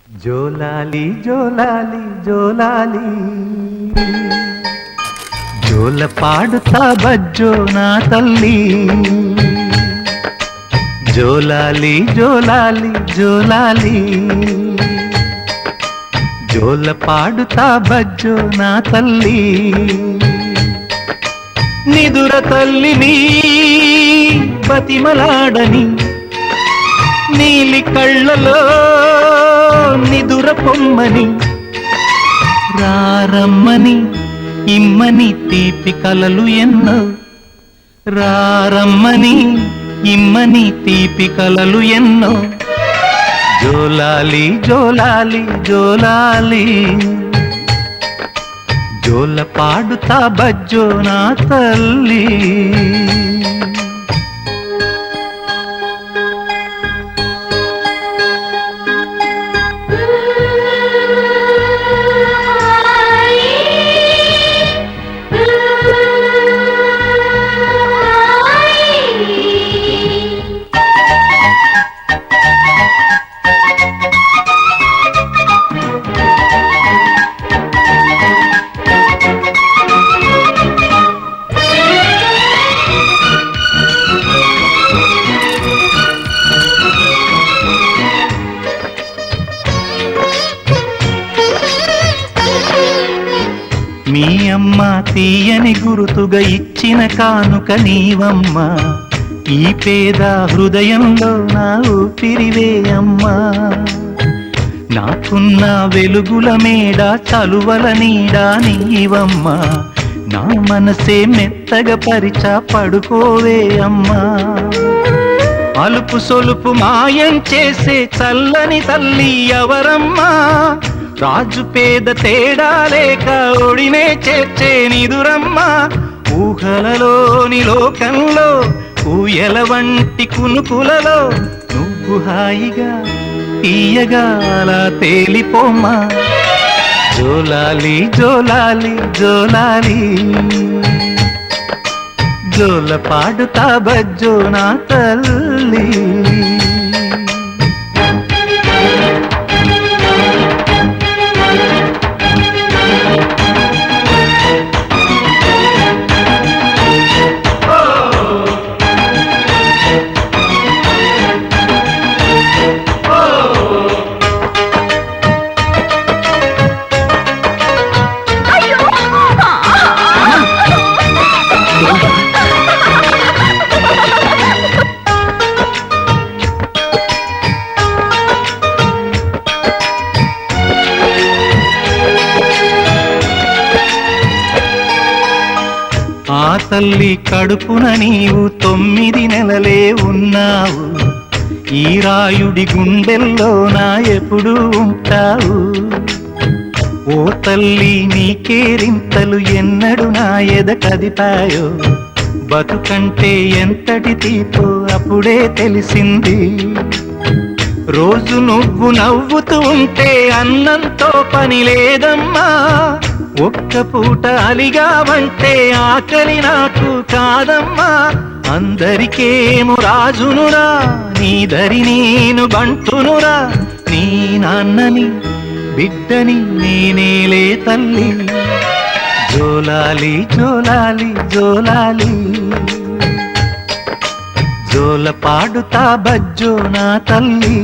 జోలాలి జోలాలి జోలాలి జోల పాడుతా బజ్జో నా తల్లి. జోలాలి జోలాలి జోలాలి జోల పాడుతా బజ్జో నా తల్లి. నిదుర తల్లిని బతిమలాడని నీలి కళ్ళలో నిదుర పొమ్మని రారమ్మని ఇమ్మని తీపి కలలు ఎన్నో. రారమ్మని ఇమ్మని తీపి కలలు ఎన్నో. జోలాలి జోలాలి జోలాలి జోల పాడుతా బజ్జో నా తల్లి. మీ అమ్మ తీయని గురుతుగా ఇచ్చిన కానుక నీవమ్మ. ఈ పేద హృదయంలో నా ఊపిరివే అమ్మా. నాకున్న వెలుగుల మేడ చలువల నీడా నీవమ్మ. నా మనసే మెత్తగా పరిచా పడుకోవే అమ్మా. అలుపు సొలుపు మాయం చేసే చల్లని తల్లి ఎవరమ్మా. రాజు పేద తేడా లేక ఒడినే చేర్చే నిదురమ్మ. ఊహలలోని లోకంలో ఊయల వంటి కునుకులలో నువ్వు హాయిగా తీయగా అలా తేలిపోమ్మా. జోలాలి జోలాలి జోలాలి జోల పాడుతా బజ్జో నా తల్లి. ఆ తల్లి కడుపున నీవు 9 నెలలే ఉన్నావు. ఈ రాయుడి గుండెల్లో నా ఎప్పుడు ఉంటావు. ఓ తల్లి నీకేరింతలు ఎన్నడు నా ఎద కదిపాయో. బతుకంటే ఎంతటి తీపో అప్పుడే తెలిసింది. రోజు నువ్వు నవ్వుతూ ఉంటే అన్నంతో పని లేదమ్మా. ఒక్క పూట అలిగావంటే ఆకలి నాకు కాదమ్మా. అందరికేమో రాజునురా, నీ దరి నేను బంటునురా. నీ నాన్నని బిడ్డని నేనేలే తల్లి. జోలాలి జోలాలి జోలాలి జోల పాడుతా బజ్జో నా తల్లి.